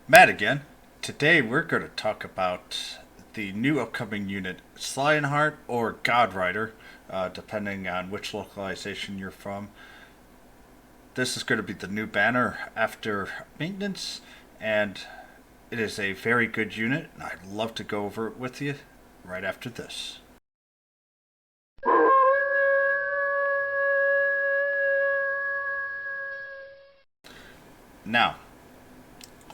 Matt again. Today we're going to talk about the new upcoming unit, Slionheart or God Rider, depending on which localization you're from. This is going to be the new banner after maintenance, and it is a very good unit, and I'd love to go over it with you right after this. Now,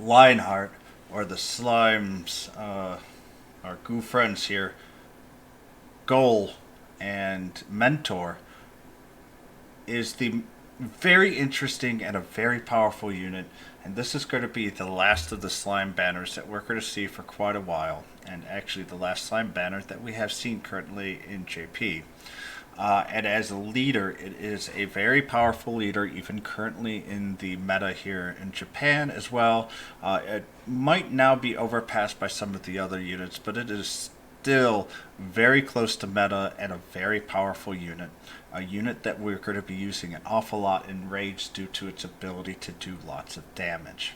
Lionheart, or the Slimes, our goo friends here, goal and mentor is the very interesting and a very powerful unit. And this is going to be the last of the slime banners that we're going to see for quite a while. And actually, the last slime banner that we have seen currently in JP. And as a leader, it is a very powerful leader, even currently in the meta here in Japan as well. It might now be overpassed by some of the other units, but it is still very close to meta and a very powerful unit. A unit that we're going to be using an awful lot in raids due to its ability to do lots of damage.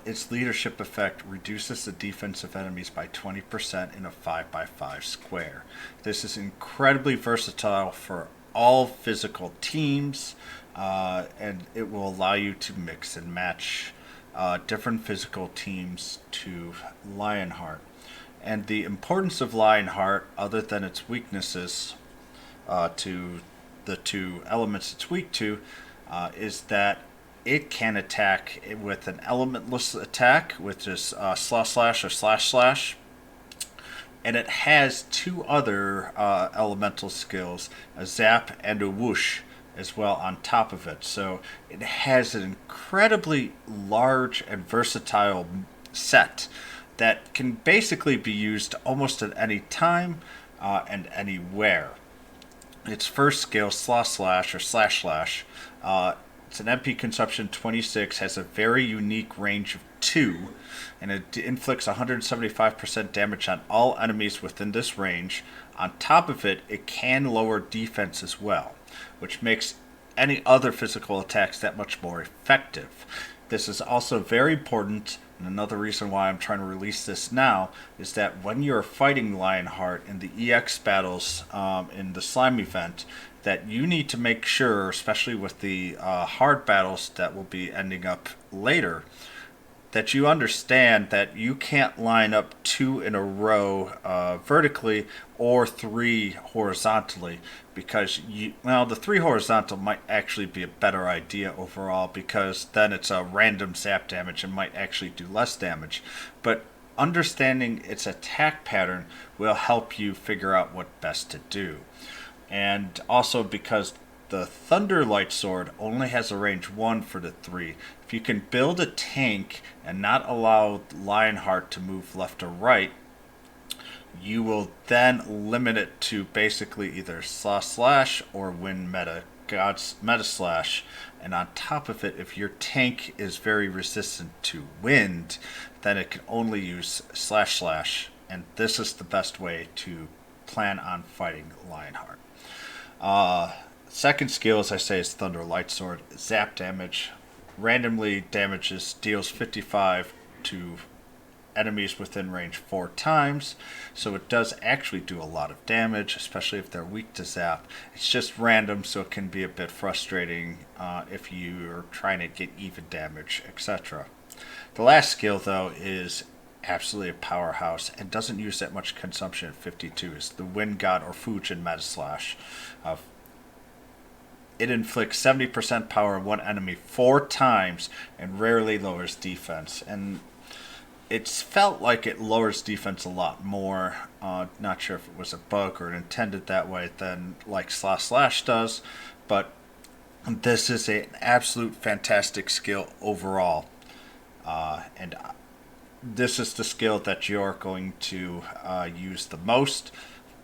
Its leadership effect reduces the defense of enemies by 20% in a 5x5 square. This is incredibly versatile for all physical teams, and it will allow you to mix and match different physical teams to Lionheart. And the importance of Lionheart, other than its weaknesses to the two elements it's weak to, is that it can attack with an elementless attack, which is slash slash or slash slash. And it has two other elemental skills, a zap and a whoosh, as well on top of it. So it has an incredibly large and versatile set that can basically be used almost at any time and anywhere. Its first skill, slash slash or slash slash, it's an MP consumption 26, has a very unique range of 2, and it inflicts 175% damage on all enemies within this range. On top of it, it can lower defense as well, which makes any other physical attacks that much more effective. This is also very important, and another reason why I'm trying to release this now is that when you're fighting Lionheart in the EX battles in the Slime event, that you need to make sure, especially with the hard battles that will be ending up later, that you understand that you can't line up 2 in a row vertically or 3 horizontally, because the 3 horizontal might actually be a better idea overall, because then it's a random zap damage and might actually do less damage. But understanding its attack pattern will help you figure out what best to do. And also because the Thunder Light Sword only has a range 1 for the 3. If you can build a tank and not allow Lionheart to move left or right, you will then limit it to basically either slash slash or win God's meta slash. And on top of it, if your tank is very resistant to wind, then it can only use slash slash. And this is the best way to plan on fighting Lionheart. Second skill, as I say, is Thunder Light Sword. Zap damage. Randomly deals 55 to enemies within range 4 times. So it does actually do a lot of damage, especially if they're weak to zap. It's just random, so it can be a bit frustrating if you're trying to get even damage, etc. The last skill, though, is absolutely a powerhouse and doesn't use that much consumption at 52. Is the Wind God or Fujin Meta Slash. It inflicts 70% power on one enemy 4 times and rarely lowers defense. And it's felt like it lowers defense a lot more. Not sure if it was a bug or intended that way than like slash slash does, but this is an absolute fantastic skill overall. And this is the skill that you're going to use the most,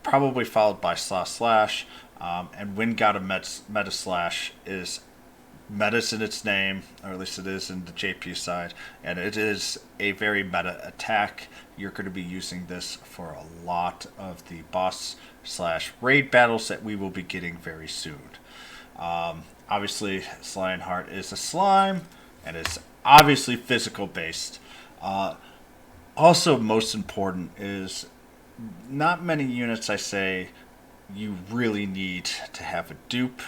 probably followed by slash slash. And Wind God of Meta Slash is meta's in its name, or at least it is in the JP side, and it is a very meta attack. You're going to be using this for a lot of the boss slash raid battles that we will be getting very soon. Obviously, Slionheart is a slime, and it's obviously physical based. Also, most important is not many units I say you really need to have a dupe,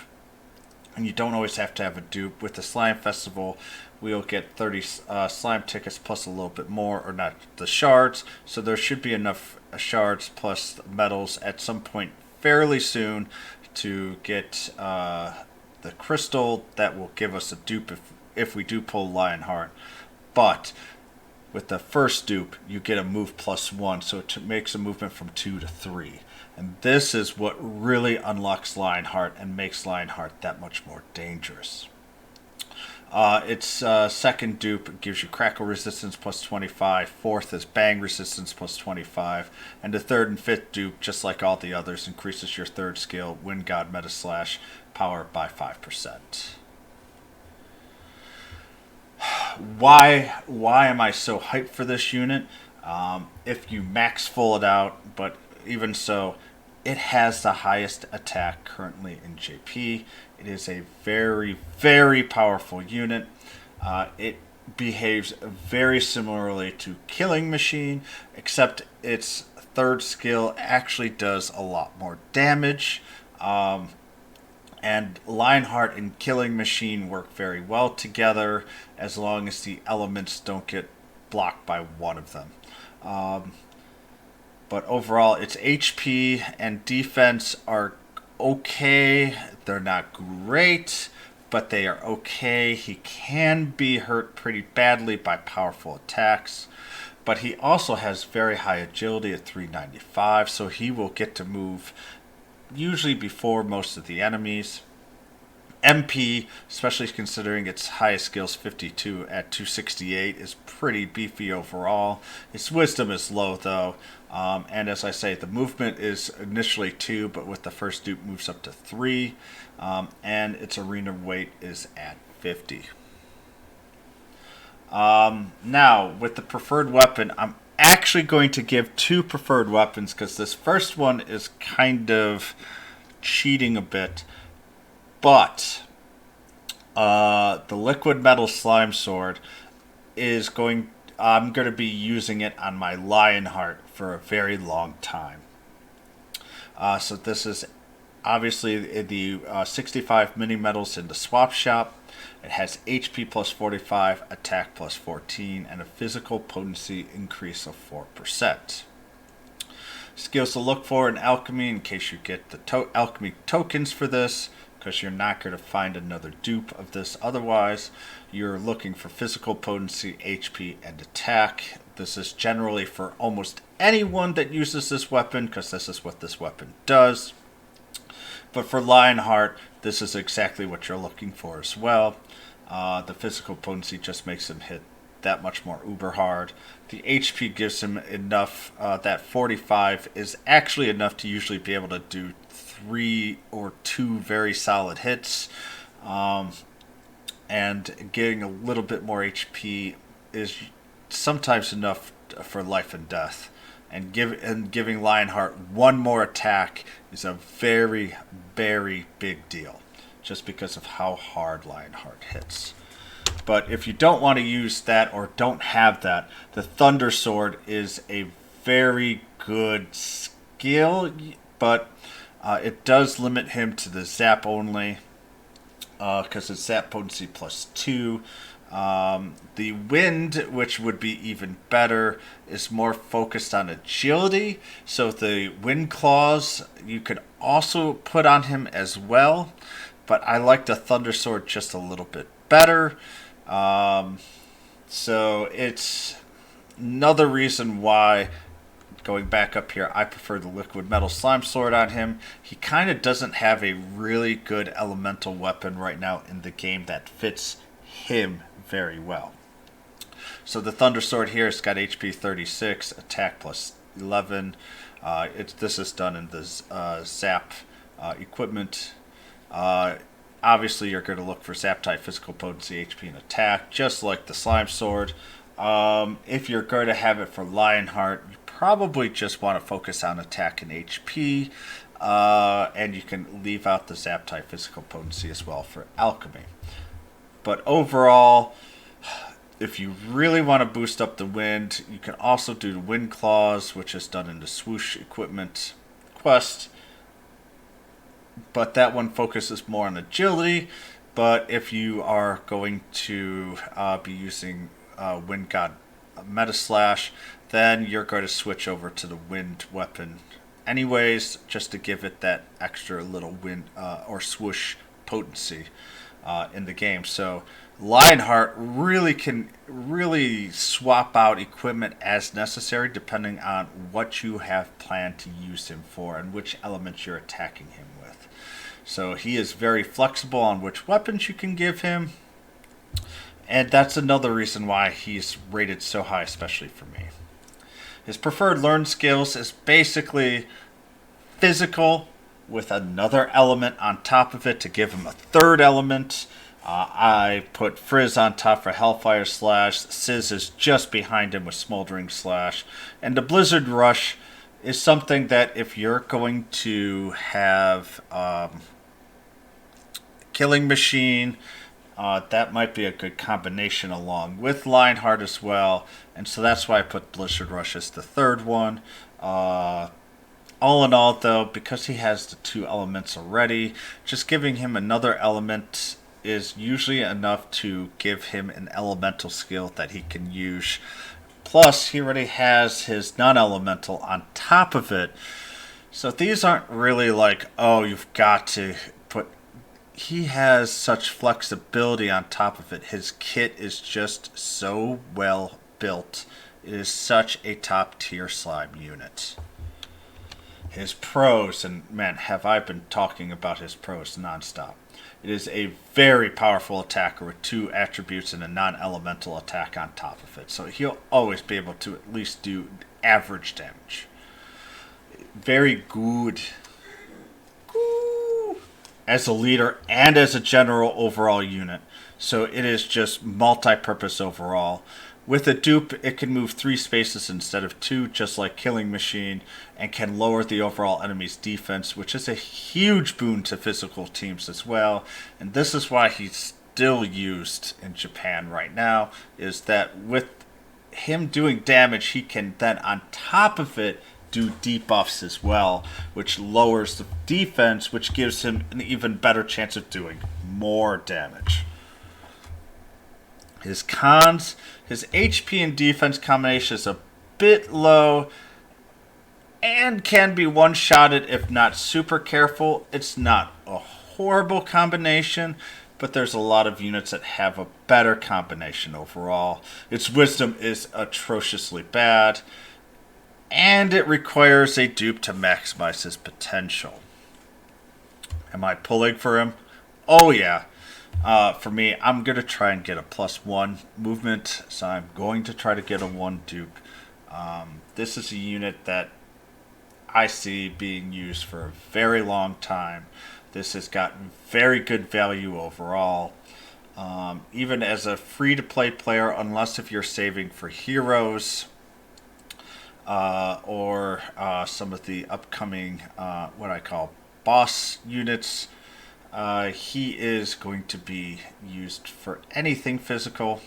and you don't always have to have a dupe. With the Slime Festival, we'll get 30 slime tickets plus a little bit more, or not the shards, so there should be enough shards plus medals at some point fairly soon to get the crystal that will give us a dupe if we do pull Lionheart. But with the first dupe, you get a move +1, so it makes a movement from 2 to 3. And this is what really unlocks Lionheart and makes Lionheart that much more dangerous. Its second dupe gives you Crackle Resistance +25, fourth is Bang Resistance +25, and the third and fifth dupe, just like all the others, increases your third skill, Wind God Meta Slash, power by 5%. Why am I so hyped for this unit? If you max full it out, but even so, it has the highest attack currently in JP. It is a very, very powerful unit. It behaves very similarly to Killing Machine, except its third skill actually does a lot more damage. And Lionheart and Killing Machine work very well together as long as the elements don't get blocked by one of them. But overall, its HP and defense are okay. They're not great, but they are okay. He can be hurt pretty badly by powerful attacks. But he also has very high agility at 395, so he will get to move usually before most of the enemies. MP, especially considering its highest skills 52 at 268, is pretty beefy overall. Its wisdom is low though, and as I say, the movement is initially 2, but with the first dupe moves up to 3, and its arena weight is at 50. Now, with the preferred weapon, I'm actually going to give 2 preferred weapons because this first one is kind of cheating a bit. But the Liquid Metal Slime Sword is I'm going to be using it on my Lionheart for a very long time. So this is obviously the 65 mini medals in the swap shop. It has HP +45, attack +14, and a physical potency increase of 4%. Skills to look for in Alchemy in case you get the Alchemy tokens for this, because you're not going to find another dupe of this otherwise. You're looking for physical potency, HP, and attack. This is generally for almost anyone that uses this weapon, because this is what this weapon does. But for Lionheart, this is exactly what you're looking for as well. The physical potency just makes him hit that much more uber hard. The HP gives him enough, that 45 is actually enough to usually be able to do 3 or 2 very solid hits. And getting a little bit more HP is sometimes enough for life and death. And giving Lionheart 1 more attack is a very, very big deal, just because of how hard Lionheart hits. But if you don't want to use that or don't have that, the Thunder Sword is a very good skill, but it does limit him to the zap only, because it's zap potency +2. The wind, which would be even better, is more focused on agility. So the wind claws you could also put on him as well. But I like the Thunder Sword just a little bit better. So it's another reason why, going back up here, I prefer the Liquid Metal Slime Sword on him. He kind of doesn't have a really good elemental weapon right now in the game that fits him very well. So the Thunder Sword here has got HP 36, attack +11. This is done in the Zap equipment. Obviously, you're going to look for Zap type, physical potency, HP, and attack, just like the Slime Sword. If you're going to have it for Lionheart, you probably just want to focus on attack and HP. And you can leave out the Zap type, physical potency as well for Alchemy. But overall, If you really want to boost up the wind, you can also do Wind Claws, which is done in the Swoosh Equipment quest. But that one focuses more on agility. But if you are going to be using Wind God Meta Slash, then you're going to switch over to the Wind weapon anyways, just to give it that extra little wind or swoosh potency in the game. So Lionheart really can swap out equipment as necessary depending on what you have planned to use him for and which elements you're attacking him with. So he is very flexible on which weapons you can give him. And that's another reason why he's rated so high, especially for me. His preferred learn skills is basically physical with another element on top of it to give him a third element. I put Frizz on top for Hellfire Slash. Sizz is just behind him with Smoldering Slash. And the Blizzard Rush is something that if you're going to have Killing Machine, that might be a good combination along with Lionheart as well. And so that's why I put Blizzard Rush as the third one. All in all, though, because he has the two elements already, just giving him another element is usually enough to give him an elemental skill that he can use. Plus, he already has his non-elemental on top of it. So these aren't really like, oh, you've got to put... He has such flexibility on top of it. His kit is just so well built. It is such a top-tier slime unit. His pros, and man, have I been talking about his pros nonstop. It is a very powerful attacker with two attributes and a non-elemental attack on top of it. So he'll always be able to at least do average damage. Very good. As a leader and as a general overall unit. So it is just multi-purpose overall. With a dupe, it can move 3 spaces instead of 2, just like Killing Machine, and can lower the overall enemy's defense, which is a huge boon to physical teams as well. And this is why he's still used in Japan right now, is that with him doing damage, he can then, on top of it, do debuffs as well, which lowers the defense, which gives him an even better chance of doing more damage. His cons, his HP and defense combination is a bit low and can be one-shotted if not super careful. It's not a horrible combination, but there's a lot of units that have a better combination overall. Its wisdom is atrociously bad, and it requires a dupe to maximize his potential. Am I pulling for him? Oh yeah. For me, I'm going to try and get a +1 movement, so I'm going to try to get a 1 dupe. This is a unit that I see being used for a very long time. This has gotten very good value overall. Even as a free-to-play player, unless if you're saving for heroes or some of the upcoming, what I call boss units, he is going to be used for anything physical.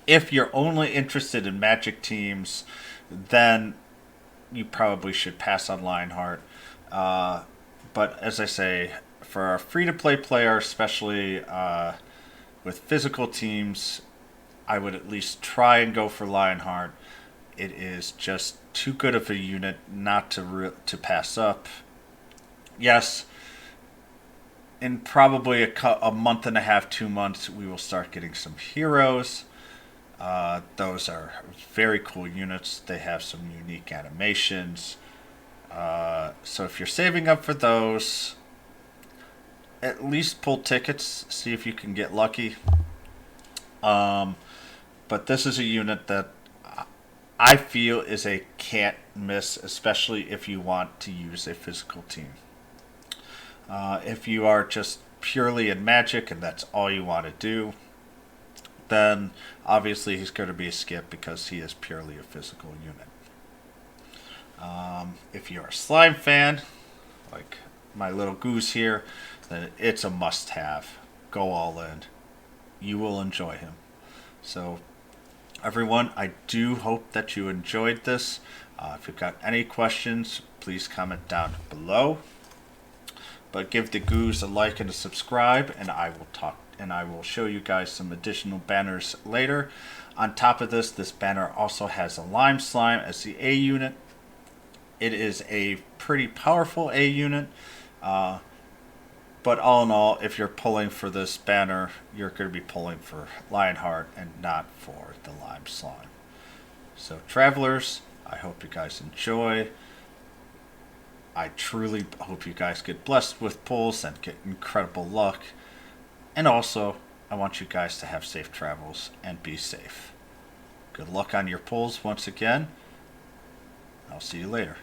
If you're only interested in magic teams, then you probably should pass on Lionheart. But as I say, for a free-to-play player, especially with physical teams, I would at least try and go for Lionheart. It is just too good of a unit not to pass up. Yes, in probably a month and a half, 2 months, we will start getting some heroes. Those are very cool units. They have some unique animations. So if you're saving up for those, at least pull tickets, see if you can get lucky. But this is a unit that I feel is a can't miss, especially if you want to use a physical team. If you are just purely in Magic and that's all you want to do, then obviously he's going to be a skip because he is purely a physical unit. If you're a slime fan, like my little goose here, then it's a must-have. Go all in. You will enjoy him. So everyone, I do hope that you enjoyed this. If you've got any questions, please comment down below. But give the Goose a like and a subscribe, and I will show you guys some additional banners later. On top of this, this banner also has a Lime Slime as the A unit. It is a pretty powerful A unit. But all in all, if you're pulling for this banner, you're going to be pulling for Slionheart and not for the Lime Slime. So travelers, I hope you guys enjoy. I truly hope you guys get blessed with pulls and get incredible luck. And also, I want you guys to have safe travels and be safe. Good luck on your pulls once again. I'll see you later.